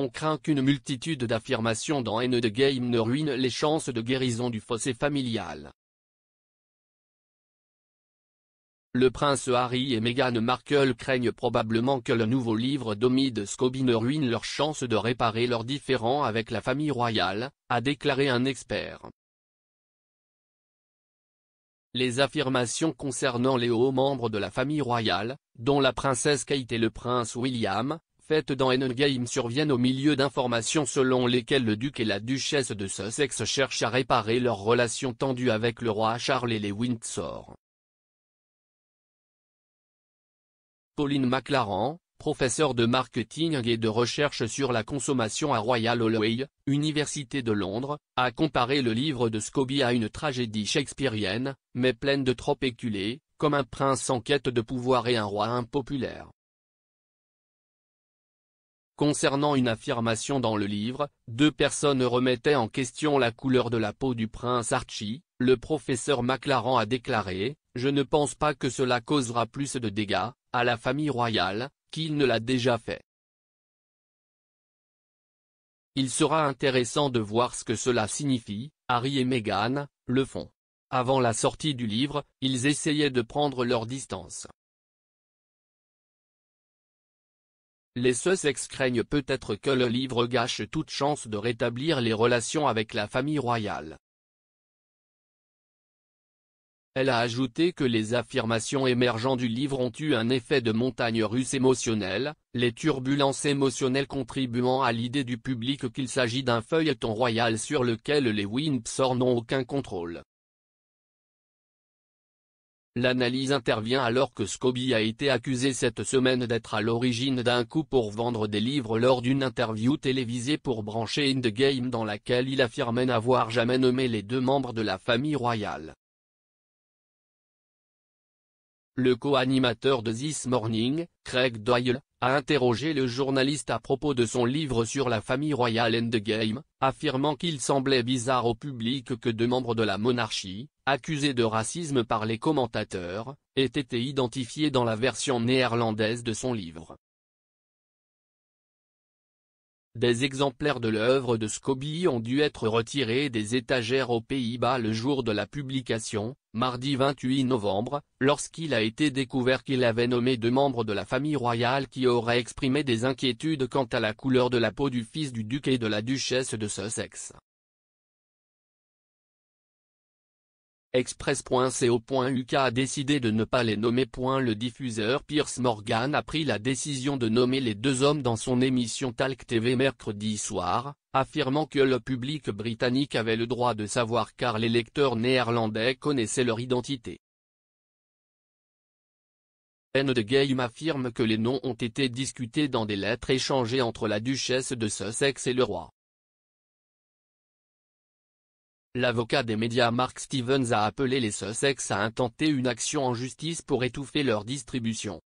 on craint qu'une multitude d'affirmations dans Endgame ne ruine les chances de guérison du fossé familial. Le prince Harry et Meghan Markle craignent probablement que le nouveau livre d'Omid Scobie ne ruine leurs chances de réparer leurs différends avec la famille royale, a déclaré un expert. Les affirmations concernant les hauts membres de la famille royale, dont la princesse Kate et le prince William, faites dans Endgame surviennent au milieu d'informations selon lesquelles le duc et la duchesse de Sussex cherchent à réparer leurs relations tendues avec le roi Charles et les Windsor. Pauline McLaren, professeure de marketing et de recherche sur la consommation à Royal Holloway, Université de Londres, a comparé le livre de Scobie à une tragédie shakespearienne, mais pleine de tropes éculées, comme un prince en quête de pouvoir et un roi impopulaire. Concernant une affirmation dans le livre, deux personnes remettaient en question la couleur de la peau du prince Archie, le professeur McLaren a déclaré « Je ne pense pas que cela causera plus de dégâts à la famille royale, qu'il ne l'a déjà fait. Il sera intéressant de voir ce que cela signifie. Harry et Meghan le font. Avant la sortie du livre, ils essayaient de prendre leur distance. Les Sussex craignent peut-être que le livre gâche toute chance de rétablir les relations avec la famille royale. Elle a ajouté que les affirmations émergeant du livre ont eu un effet de montagne russe émotionnelle, les turbulences émotionnelles contribuant à l'idée du public qu'il s'agit d'un feuilleton royal sur lequel les Windsor n'ont aucun contrôle. L'analyse intervient alors que Scobie a été accusé cette semaine d'être à l'origine d'un coup pour vendre des livres lors d'une interview télévisée pour brancher Endgame dans laquelle il affirmait n'avoir jamais nommé les deux membres de la famille royale. Le co-animateur de This Morning, Craig Doyle, a interrogé le journaliste à propos de son livre sur la famille royale Endgame, affirmant qu'il semblait bizarre au public que deux membres de la monarchie, accusés de racisme par les commentateurs, aient été identifiés dans la version néerlandaise de son livre. Des exemplaires de l'œuvre de Scobie ont dû être retirés des étagères aux Pays-Bas le jour de la publication, mardi 28 novembre, lorsqu'il a été découvert qu'il avait nommé deux membres de la famille royale qui auraient exprimé des inquiétudes quant à la couleur de la peau du fils du duc et de la duchesse de Sussex. Express.co.uk a décidé de ne pas les nommer. Le diffuseur Piers Morgan a pris la décision de nommer les deux hommes dans son émission Talk TV mercredi soir, affirmant que le public britannique avait le droit de savoir car les lecteurs néerlandais connaissaient leur identité. Endgame affirme que les noms ont été discutés dans des lettres échangées entre la duchesse de Sussex et le roi. L'avocat des médias Mark Stevens a appelé les Sussex à intenter une action en justice pour étouffer leur distribution.